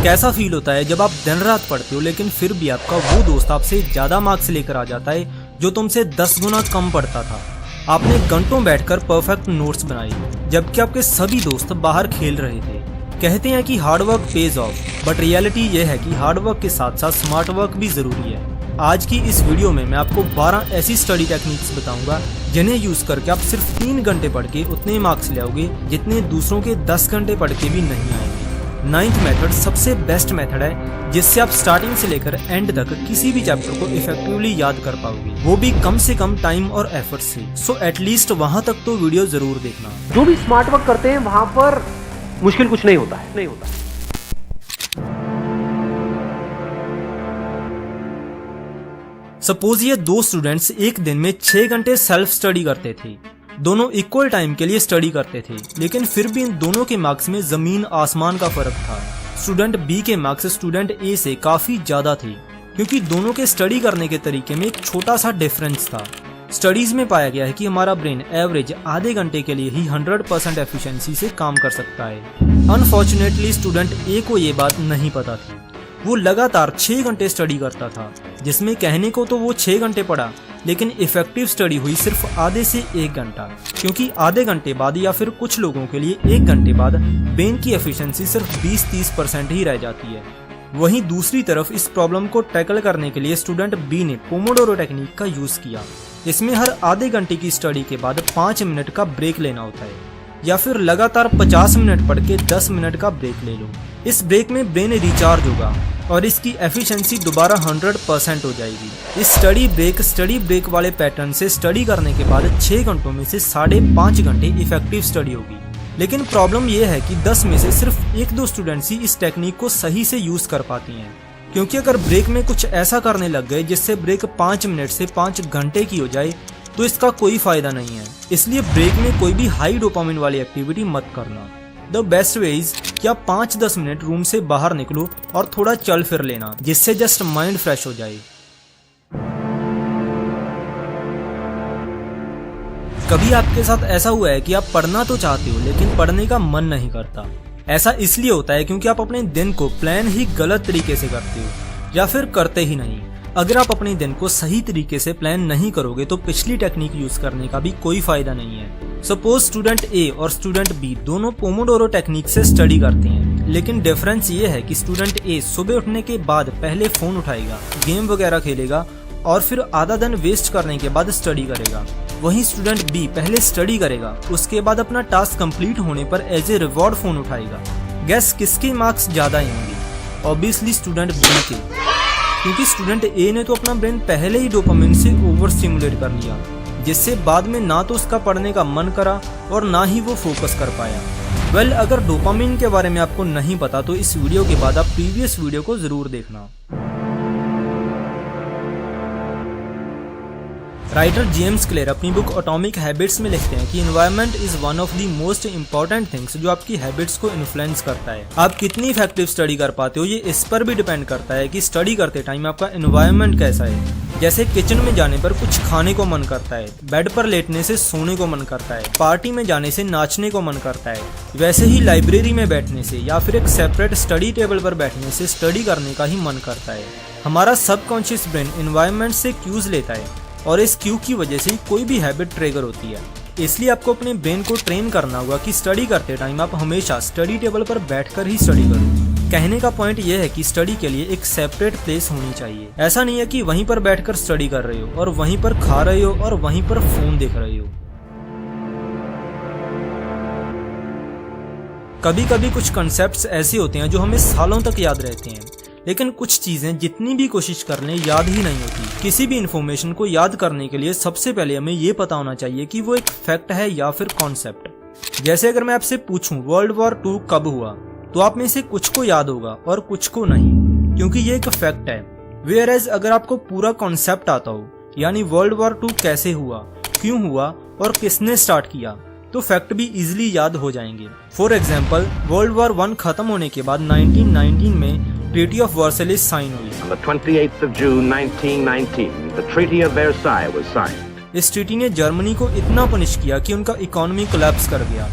कैसा फील होता है जब आप दिन रात पढ़ते हो लेकिन फिर भी आपका वो दोस्त आपसे ज्यादा मार्क्स लेकर आ जाता है जो तुमसे 10 गुना कम पढ़ता था। आपने घंटों बैठकर परफेक्ट नोट्स बनाए जबकि आपके सभी दोस्त बाहर खेल रहे थे। कहते हैं कि hard work page of, but reality ये है कि हार्डवर्क के साथ साथ स्मार्ट वर्क भी जरूरी है। आज की इस वीडियो में मैं आपको 12 ऐसी स्टडी टेक्निक्स बताऊंगा जिन्हें यूज करके आप सिर्फ 3 घंटे पढ़ के उतने मार्क्स ले आओगे जितने दूसरों के 10 घंटे पढ़ के भी नहीं आएंगे। 9th मेथड सबसे बेस्ट मेथड है जिससे आप स्टार्टिंग से लेकर एंड तक किसी भी चैप्टर को इफेक्टिवली याद कर पाओगे, वो भी कम से कम टाइम और एफर्ट से। सो एटलीस्ट वहां तक तो वीडियो जरूर देखना। जो भी स्मार्ट वर्क करते हैं वहां पर मुश्किल कुछ नहीं होता है, सपोज ये 2 स्टूडेंट्स एक दिन में 6 घंटे सेल्फ स्टडी करते थे। दोनों इक्वल टाइम के लिए स्टडी करते थे, लेकिन फिर भी इन दोनों के मार्क्स में जमीन आसमान का फर्क था। स्टूडेंट बी के मार्क्स स्टूडेंट ए से काफी ज्यादा थे, क्योंकि दोनों के स्टडी करने के तरीके में एक छोटा सा डिफरेंस था। स्टडीज में पाया गया है कि हमारा ब्रेन एवरेज आधे घंटे के लिए ही 100% एफिशिएंसी से काम कर सकता है। अनफॉर्चुनेटली स्टूडेंट ए को ये बात नहीं पता थी। वो लगातार 6 घंटे स्टडी करता था, जिसमें कहने को तो वो 6 घंटे पढ़ा, लेकिन इफेक्टिव स्टडी हुई सिर्फ आधे से 1 घंटा, क्योंकि आधे घंटे बाद या फिर कुछ लोगों के लिए 1 घंटे बाद ब्रेन की एफिशिएंसी सिर्फ 20-30% ही रह जाती है। वहीं दूसरी तरफ इस प्रॉब्लम को टैकल करने के लिए स्टूडेंट बी ने पोमोडोरो टेक्निक का यूज किया। इसमें हर आधे घंटे की स्टडी के बाद 5 मिनट का ब्रेक लेना होता है, या फिर लगातार 50 मिनट पढ़ के 10 मिनट का ब्रेक ले लो। इस ब्रेक में ब्रेन रिचार्ज होगा और इसकी एफिशिएंसी दोबारा 100% हो जाएगी। इस स्टडी ब्रेक वाले पैटर्न से स्टडी करने के बाद 6 घंटों में से 5.5 घंटे इफेक्टिव स्टडी होगी। लेकिन प्रॉब्लम यह है कि 10 में से सिर्फ 1-2 स्टूडेंट्स ही इस टेक्निक को सही से यूज कर पाती हैं, क्योंकि अगर ब्रेक में कुछ ऐसा करने लग गए जिससे ब्रेक 5 मिनट से 5 घंटे की हो जाए तो इसका कोई फायदा नहीं है। इसलिए ब्रेक में कोई भी हाई डोपामिन वाली एक्टिविटी मत करना। द बेस्ट वे इज कि आप 5-10 मिनट रूम से बाहर निकलो और थोड़ा चल फिर लेना, जिससे जस्ट माइंड फ्रेश हो जाए। कभी आपके साथ ऐसा हुआ है कि आप पढ़ना तो चाहते हो लेकिन पढ़ने का मन नहीं करता? ऐसा इसलिए होता है क्योंकि आप अपने दिन को प्लान ही गलत तरीके से करते हो या फिर करते ही नहीं। अगर आप अपने दिन को सही तरीके से प्लान नहीं करोगे तो पिछली टेक्निक यूज करने का भी कोई फायदा नहीं है। सपोज स्टूडेंट ए और स्टूडेंट बी दोनों पोमोडोरो टेक्निक से स्टडी करते हैं, लेकिन डिफरेंस ये है कि स्टूडेंट ए सुबह उठने के बाद पहले फोन उठाएगा, गेम वगैरह खेलेगा और फिर आधा दिन वेस्ट करने के बाद स्टडी करेगा। वहीं स्टूडेंट बी पहले स्टडी करेगा, उसके बाद अपना टास्क कंप्लीट होने पर एज ए रिवॉर्ड फोन उठाएगा। गेस किसके मार्क्स ज्यादा आएंगे? ऑब्वियसली स्टूडेंट बी के, क्योंकि स्टूडेंट ए ने तो अपना ब्रेन पहले ही डोपामिन से ओवर स्टिमुलेट कर लिया, जिससे बाद में ना तो उसका पढ़ने का मन करा और ना ही वो फोकस कर पाया। अगर डोपामिन के बारे में आपको नहीं पता तो इस वीडियो के बाद आप प्रीवियस वीडियो को जरूर देखना। राइटर जेम्स क्लियर अपनी बुक एटॉमिक हैबिट्स में लिखते हैं कि environment is one of the most important things जो आपकी हैबिट्स को इन्फ्लुएंस करता है। आप कितनी इफेक्टिव स्टडी कर पाते हो ये इस पर भी डिपेंड करता है कि स्टडी करते टाइम आपका एनवायरनमेंट कैसा है। जैसे किचन में जाने पर कुछ खाने को मन करता है, बेड पर लेटने से सोने को मन करता है, पार्टी में जाने से नाचने को मन करता है, वैसे ही लाइब्रेरी में बैठने से या फिर एक सेपरेट स्टडी टेबल पर बैठने से स्टडी करने का ही मन करता है। हमारा सबकॉन्शियस ब्रेन एनवायरनमेंट से क्यूज लेता है और इस क्यू की वजह से कोई भी हैबिट ट्रिगर होती है। इसलिए आपको अपने ब्रेन को ट्रेन करना होगा कि स्टडी करते टाइम आप हमेशा स्टडी टेबल पर बैठकर ही स्टडी करो। कहने का पॉइंट यह है कि स्टडी के लिए एक सेपरेट प्लेस होनी चाहिए। ऐसा नहीं है कि वहीं पर बैठकर स्टडी कर रहे हो और वहीं पर खा रहे हो और वहीं पर फोन देख रहे हो। कभी कभी कुछ कॉन्सेप्ट्स ऐसे होते हैं जो हमें सालों तक याद रहते हैं, लेकिन कुछ चीजें जितनी भी कोशिश कर लें याद ही नहीं होती। किसी भी इन्फॉर्मेशन को याद करने के लिए सबसे पहले हमें ये पता होना चाहिए कि वो एक फैक्ट है या फिर कॉन्सेप्ट। जैसे अगर मैं आपसे पूछूं वर्ल्ड वॉर 2 कब हुआ, तो आप में से कुछ को याद होगा और कुछ को नहीं, क्योंकि ये एक फैक्ट है। वेयरएज अगर आपको पूरा कॉन्सेप्ट आता हो, यानी वर्ल्ड वॉर 2 कैसे हुआ, क्यों हुआ और किसने स्टार्ट किया, तो फैक्ट भी इजिली याद हो जाएंगे। फॉर एग्जाम्पल वर्ल्ड वॉर 1 खत्म होने के बाद 1919 में ट्रीटी ऑफ वर्साइलेस साइन हुई। On the 28th of June 1919, the Treaty of Versailles was signed. इस ट्रीटी ने जर्मनी को इतना पनिश किया कि उनका इकोनॉमी कोलैप्स कर गया।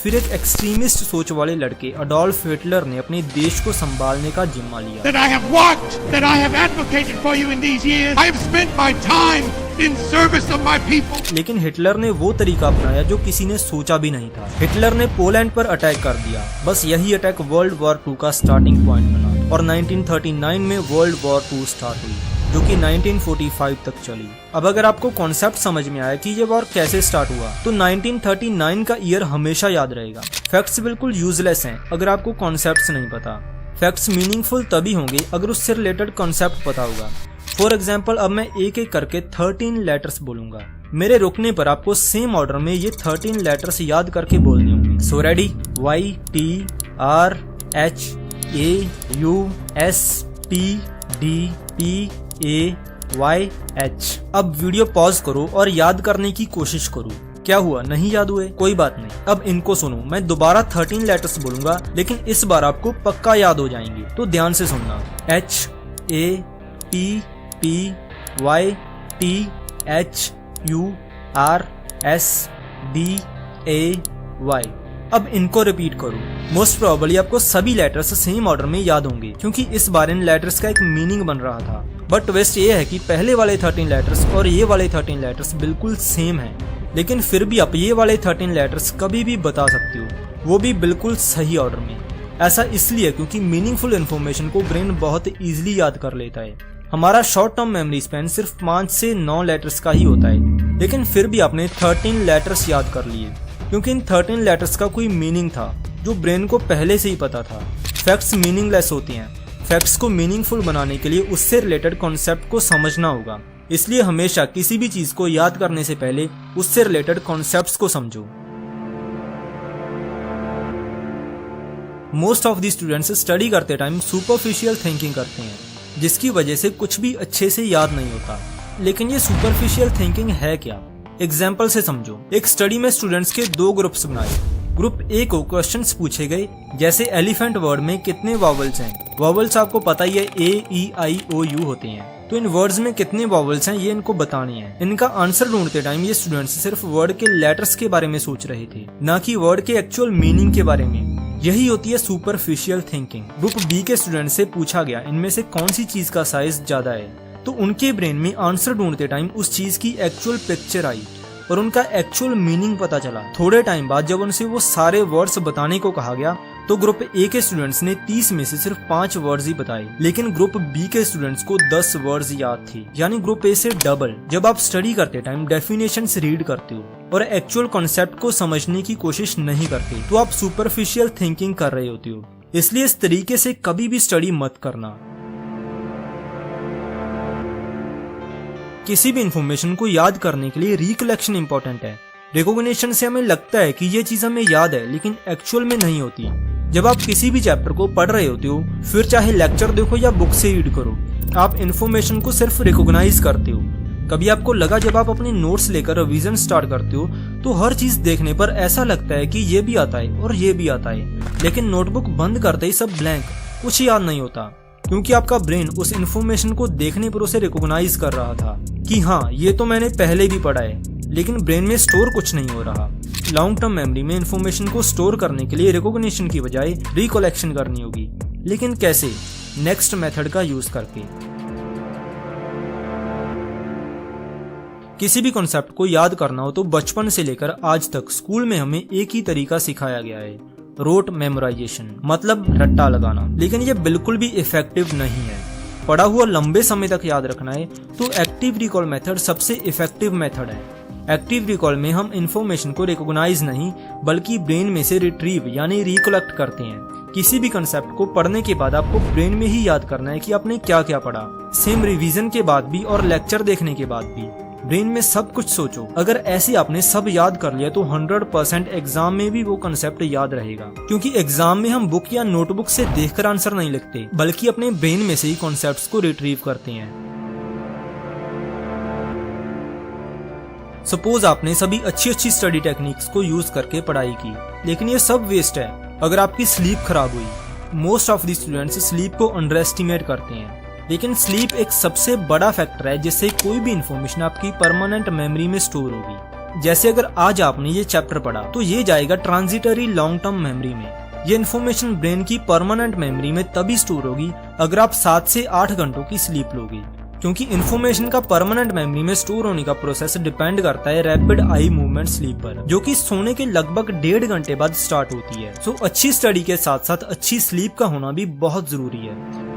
फिर एक एक्सट्रीमिस्ट सोच वाले लड़के अडोल्फ हिटलर ने अपने देश को संभालने का जिम्मा लिया। That I have walked, that I have advocated for you in these years. I have spent my time in service of my people. लेकिन हिटलर ने वो तरीका अपनाया जो किसी ने सोचा भी नहीं था। हिटलर ने पोलैंड पर अटैक कर दिया। बस यही अटैक वर्ल्ड वॉर 2 का स्टार्टिंग पॉइंट बना और 1939 में वर्ल्ड वॉर 2 स्टार्ट हुई, जो कि 1945 तक चली। अब अगर आपको कॉन्सेप्ट समझ में आया कि ये वॉर कैसे स्टार्ट हुआ, तो 1939 का ईयर हमेशा याद रहेगा। फैक्ट्स बिल्कुल यूजलेस हैं अगर आपको कॉन्सेप्ट्स नहीं पता। फैक्ट्स मीनिंगफुल तभी होंगे अगर उससे रिलेटेड कॉन्सेप्ट पता होगा। फॉर एग्जाम्पल, अब मैं एक एक करके 13 लेटर्स बोलूंगा। मेरे रुकने पर आपको सेम ऑर्डर में ये 13 लेटर्स याद करके बोलने होंगे। So ready? Y T R H A U S T D P A Y H। अब वीडियो पॉज करो और याद करने की कोशिश करो। क्या हुआ, नहीं याद हुए? कोई बात नहीं, अब इनको सुनो। मैं दोबारा 13 लेटर्स बोलूंगा, लेकिन इस बार आपको पक्का याद हो जाएंगे, तो ध्यान से सुनना। H A T P Y T H U R S D A Y। अब इनको रिपीट करो। मोस्ट प्रोबेबली आपको सभी लेटर्स सेम ऑर्डर में याद होंगे, क्योंकि इस बार इन लेटर्स का एक मीनिंग बन रहा था। बट ट्विस्ट ये है कि पहले वाले 13 लेटर्स और ये वाले 13 लेटर्स बिल्कुल सेम हैं, लेकिन फिर भी आप ये वाले 13 लेटर्स कभी भी बता सकते हो, वो भी बिल्कुल सही ऑर्डर में। ऐसा इसलिए क्योंकि मीनिंगफुल इन्फॉर्मेशन को ब्रेन बहुत इजीली याद कर लेता है। हमारा शॉर्ट टर्म मेमोरी स्पैन सिर्फ 5 से 9 लेटर्स का ही होता है, लेकिन फिर भी आपने 13 लेटर्स याद कर लिए, क्योंकि इन 13 लेटर्स का कोई मीनिंग था जो ब्रेन को पहले से ही पता था। फैक्ट्स मीनिंगलेस होती हैं। फैक्ट्स को मीनिंगफुल बनाने के लिए उससे रिलेटेड कॉन्सेप्ट को समझना होगा। इसलिए हमेशा किसी भी चीज को याद करने से पहले उससे रिलेटेड कॉन्सेप्ट्स को समझो। Most of the students study करते टाइम सुपरफिशियल थिंकिंग करते हैं, जिसकी वजह से कुछ भी अच्छे से याद नहीं होता। लेकिन ये सुपरफिशियल थिंकिंग है क्या? एग्जाम्पल से समझो। एक स्टडी में स्टूडेंट्स के 2 ग्रुप्स बनाए। ग्रुप ए को क्वेश्चंस पूछे गए, जैसे एलिफेंट वर्ड में कितने वॉवल्स हैं। वॉवल्स आपको पता ही है, A-E-I-O-U होते हैं, तो इन वर्ड्स में कितने वॉवल्स हैं ये इनको बताने हैं। इनका आंसर ढूंढते टाइम ये स्टूडेंट्स सिर्फ वर्ड के लेटर्स के बारे में सोच रहे थे, ना कि वर्ड के एक्चुअल मीनिंग के बारे में। यही होती है सुपरफिशियल थिंकिंग। ग्रुप बी के स्टूडेंट से पूछा गया इनमें से कौन सी चीज का साइज ज्यादा है, तो उनके ब्रेन में आंसर ढूंढते टाइम उस चीज की एक्चुअल पिक्चर आई और उनका एक्चुअल मीनिंग पता चला। थोड़े टाइम बाद जब उनसे वो सारे वर्ड्स बताने को कहा गया, तो ग्रुप ए के स्टूडेंट्स ने 30 में से सिर्फ 5 वर्ड्स ही बताए, लेकिन ग्रुप बी के स्टूडेंट्स को 10 वर्ड्स याद थे, यानी ग्रुप ए से डबल। जब आप स्टडी करते टाइम डेफिनेशंस रीड करते हो और एक्चुअल कॉन्सेप्ट को समझने की कोशिश नहीं करते, तो आप सुपरफिशियल थिंकिंग कर रहे होते हो। इसलिए इस तरीके से कभी भी स्टडी मत करना। किसी भी इंफॉर्मेशन को याद करने के लिए रिकलेक्शन इंपॉर्टेंट है। रिकॉग्निशन से हमें लगता है कि ये चीज हमें याद है, लेकिन एक्चुअल में नहीं होती। जब आप किसी भी चैप्टर को पढ़ रहे होते हो, फिर चाहे लेक्चर देखो या बुक से रीड करो, आप इन्फॉर्मेशन को सिर्फ रिकॉग्नाइज करते हो। कभी आपको लगा जब आप अपने नोट्स लेकर रिवीजन स्टार्ट करते हो, तो हर चीज देखने पर ऐसा लगता है कि ये भी आता है और ये भी आता है, लेकिन नोटबुक बंद करते ही सब ब्लैंक, कुछ याद नहीं होता, क्योंकि आपका ब्रेन उस इन्फॉर्मेशन को देखने पर उसे रिकॉग्नाइज कर रहा था कि हाँ ये तो मैंने पहले भी पढ़ा है, लेकिन ब्रेन में स्टोर कुछ नहीं हो रहा। लॉन्ग टर्म मेमोरी में इन्फॉर्मेशन को स्टोर करने के लिए रिकॉग्निशन की बजाय रिकलेक्शन करनी होगी। लेकिन कैसे? नेक्स्ट मेथड का यूज करके। किसी भी कॉन्सेप्ट को याद करना हो तो बचपन से लेकर आज तक स्कूल में हमें एक ही तरीका सिखाया गया है, रोट मेमोराइजेशन, मतलब रट्टा लगाना। लेकिन ये बिल्कुल भी इफेक्टिव नहीं है। पढ़ा हुआ लंबे समय तक याद रखना है तो एक्टिव रिकॉल मेथड सबसे इफेक्टिव मेथड है। एक्टिव रिकॉल में हम इंफॉर्मेशन को रिकॉग्नाइज नहीं बल्कि ब्रेन में से रिट्रीव यानी रिकलेक्ट करते हैं। किसी भी कंसेप्ट को पढ़ने के बाद आपको ब्रेन में ही याद करना है कि आपने क्या क्या पढ़ा। सेम रिवीजन के बाद भी और लेक्चर देखने के बाद भी ब्रेन में सब कुछ सोचो। अगर ऐसे आपने सब याद कर लिया तो 100% एग्जाम में भी वो कंसेप्ट याद रहेगा, क्योंकि एग्जाम में हम बुक या नोटबुक से देखकर आंसर नहीं लिखते बल्कि अपने ब्रेन में से ही कॉन्सेप्ट्स को रिट्रीव करते हैं। सपोज आपने सभी अच्छी स्टडी टेक्निक्स को यूज करके पढ़ाई की, लेकिन ये सब वेस्ट है अगर आपकी स्लीप खराब हुई। Most of the students sleep को अंडर एस्टिमेट करते हैं, लेकिन स्लीप एक सबसे बड़ा फैक्टर है जिससे कोई भी इंफॉर्मेशन आपकी परमानेंट मेमोरी में स्टोर होगी। जैसे अगर आज आपने ये चैप्टर पढ़ा तो ये जाएगा ट्रांजिटरी लॉन्ग टर्म मेमोरी में। ये इन्फॉर्मेशन ब्रेन की परमानेंट मेमोरी में तभी स्टोर होगी अगर आप 7 से 8 घंटों की स्लीप लोगे, क्योंकि इन्फॉर्मेशन का परमानेंट मेमोरी में स्टोर होने का प्रोसेस डिपेंड करता है रैपिड आई मूवमेंट स्लीप पर, जो कि सोने के लगभग 1.5 घंटे बाद स्टार्ट होती है। सो अच्छी स्टडी के साथ साथ अच्छी स्लीप का होना भी बहुत जरूरी है।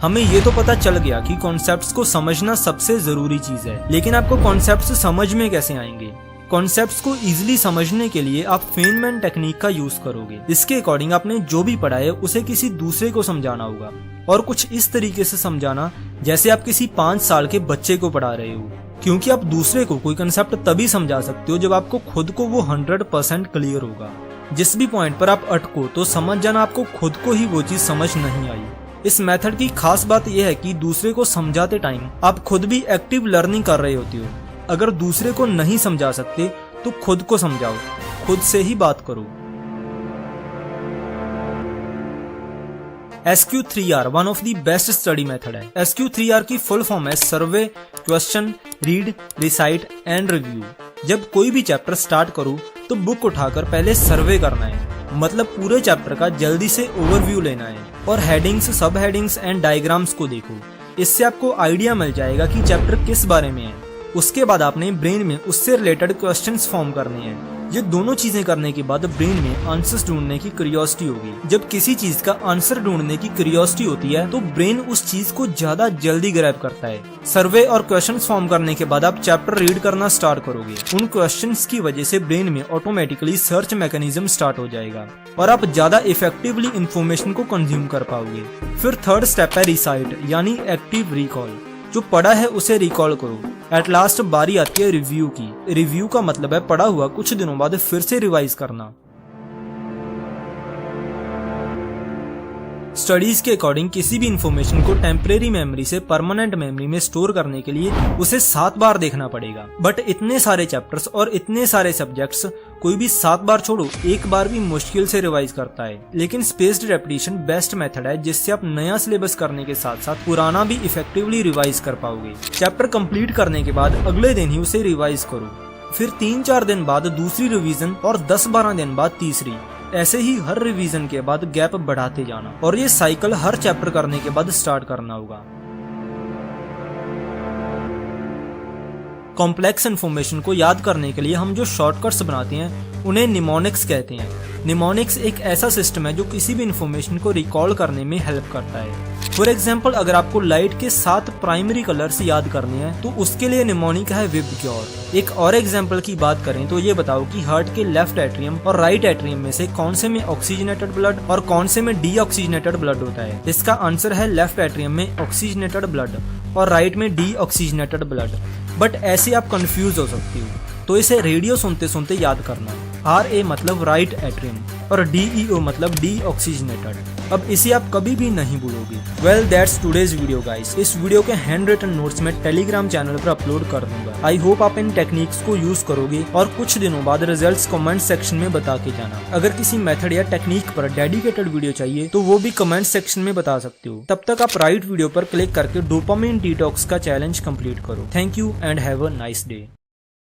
हमें ये तो पता चल गया कि कॉन्सेप्ट्स को समझना सबसे जरूरी चीज है, लेकिन आपको कॉन्सेप्ट्स समझ में कैसे आएंगे? कॉन्सेप्ट्स को इजीली समझने के लिए आप फेनमैन टेक्निक का यूज करोगे। इसके अकॉर्डिंग आपने जो भी पढ़ा है उसे किसी दूसरे को समझाना होगा, और कुछ इस तरीके से समझाना जैसे आप किसी 5 साल के बच्चे को पढ़ा रहे हो, क्योंकि आप दूसरे को कोई कंसेप्ट तभी समझा सकते हो जब आपको खुद को वो 100% क्लियर होगा। जिस भी पॉइंट पर आप अटको तो समझ जाना आपको खुद को ही वो चीज समझ नहीं आई। इस मेथड की खास बात यह है कि दूसरे को समझाते टाइम आप खुद भी एक्टिव लर्निंग कर रहे होते हो। अगर दूसरे को नहीं समझा सकते तो खुद को समझाओ, खुद से ही बात करो। SQ3R one of the best study method है। SQ3R की फुल फॉर्म है survey, question, read, recite and review. जब कोई भी चैप्टर स्टार्ट करो तो बुक उठाकर पहले सर्वे करना है, मतलब पूरे चैप्टर का जल्दी से ओवरव्यू लेना है, और हेडिंग्स, सब हेडिंग्स एंड डायग्राम्स को देखो। इससे आपको आइडिया मिल जाएगा कि चैप्टर किस बारे में है। उसके बाद आपने ब्रेन में उससे रिलेटेड क्वेश्चंस फॉर्म करने हैं। ये दोनों चीजें करने के बाद ब्रेन में आंसर्स ढूंढने की क्यूरियोसिटी होगी। जब किसी चीज का आंसर ढूंढने की क्यूरियोसिटी होती है तो ब्रेन उस चीज को ज्यादा जल्दी ग्रैब करता है। सर्वे और क्वेश्चंस फॉर्म करने के बाद आप चैप्टर रीड करना स्टार्ट करोगे। उन क्वेश्चंस की वजह से ब्रेन में ऑटोमेटिकली सर्च मैकेनिज्म स्टार्ट हो जाएगा और आप ज्यादा इफेक्टिवली इंफॉर्मेशन को कंज्यूम कर पाओगे। फिर थर्ड स्टेप है रिसाइट, यानी एक्टिव रिकॉल। जो पढ़ा है उसे रिकॉल करो। एट लास्ट बारी आती है रिव्यू की। रिव्यू का मतलब है पढ़ा हुआ कुछ दिनों बाद फिर से रिवाइज करना। स्टडीज के अकॉर्डिंग किसी भी इंफॉर्मेशन को टेम्परेरी मेमोरी से परमानेंट मेमोरी में स्टोर करने के लिए उसे 7 बार देखना पड़ेगा। बट इतने सारे चैप्टर्स और इतने सारे सब्जेक्ट्स कोई भी 7 बार छोड़ो 1 बार भी मुश्किल से रिवाइज करता है। लेकिन स्पेस्ड रेपिटेशन बेस्ट मेथड है, जिससे आप नया सिलेबस करने के साथ साथ पुराना भी इफेक्टिवली रिवाइज कर पाओगे। चैप्टर कंप्लीट करने के बाद अगले दिन ही उसे रिवाइज करो, फिर 3-4 दिन बाद दूसरी रिवीजन और 10-12 दिन बाद तीसरी। ऐसे ही हर रिवीजन के बाद गैप बढ़ाते जाना, और ये साइकिल हर चैप्टर करने के बाद स्टार्ट करना होगा। कॉम्प्लेक्स इन्फॉर्मेशन को याद करने के लिए हम जो शॉर्टकट्स बनाते हैं उन्हें निमोनिक्स कहते हैं। निमोनिक्स एक ऐसा सिस्टम है जो किसी भी इन्फॉर्मेशन को रिकॉल करने में हेल्प करता है। फॉर एग्जाम्पल, अगर आपको लाइट के 7 प्राइमरी कलर्स याद करने हैं तो उसके लिए निमोनिक है विबग्योर। एक और एग्जाम्पल की बात करें तो ये बताओ कि हार्ट के लेफ्ट एट्रियम और राइट एट्रियम में से कौन से में ऑक्सीजनेटेड ब्लड और कौन से में डीऑक्सीजनेटेड ब्लड होता है। इसका आंसर है लेफ्ट एट्रियम में ऑक्सीजनेटेड ब्लड और राइट में डीऑक्सीजनेटेड ब्लड। बट ऐसे आप कंफ्यूज हो सकती हो, तो इसे रेडियो सुनते सुनते याद करना। RA मतलब राइट एट्रियम और DEO मतलब डीऑक्सीजनेटेड। अब इसे आप कभी भी नहीं भूलोगे। Well that's today's video guys. इस वीडियो के हैंड रिटन नोट्स में टेलीग्राम चैनल पर अपलोड कर दूंगा। आई होप आप इन टेक्निक्स को यूज करोगे और कुछ दिनों बाद रिजल्ट्स कमेंट सेक्शन में बता के जाना। अगर किसी मेथड या टेक्निक पर डेडिकेटेड वीडियो चाहिए तो वो भी कमेंट सेक्शन में बता सकते हो। तब तक आप राइट वीडियो पर क्लिक करके डोपामिन डिटॉक्स का चैलेंज कंप्लीट करो। Thank you and have a nice day.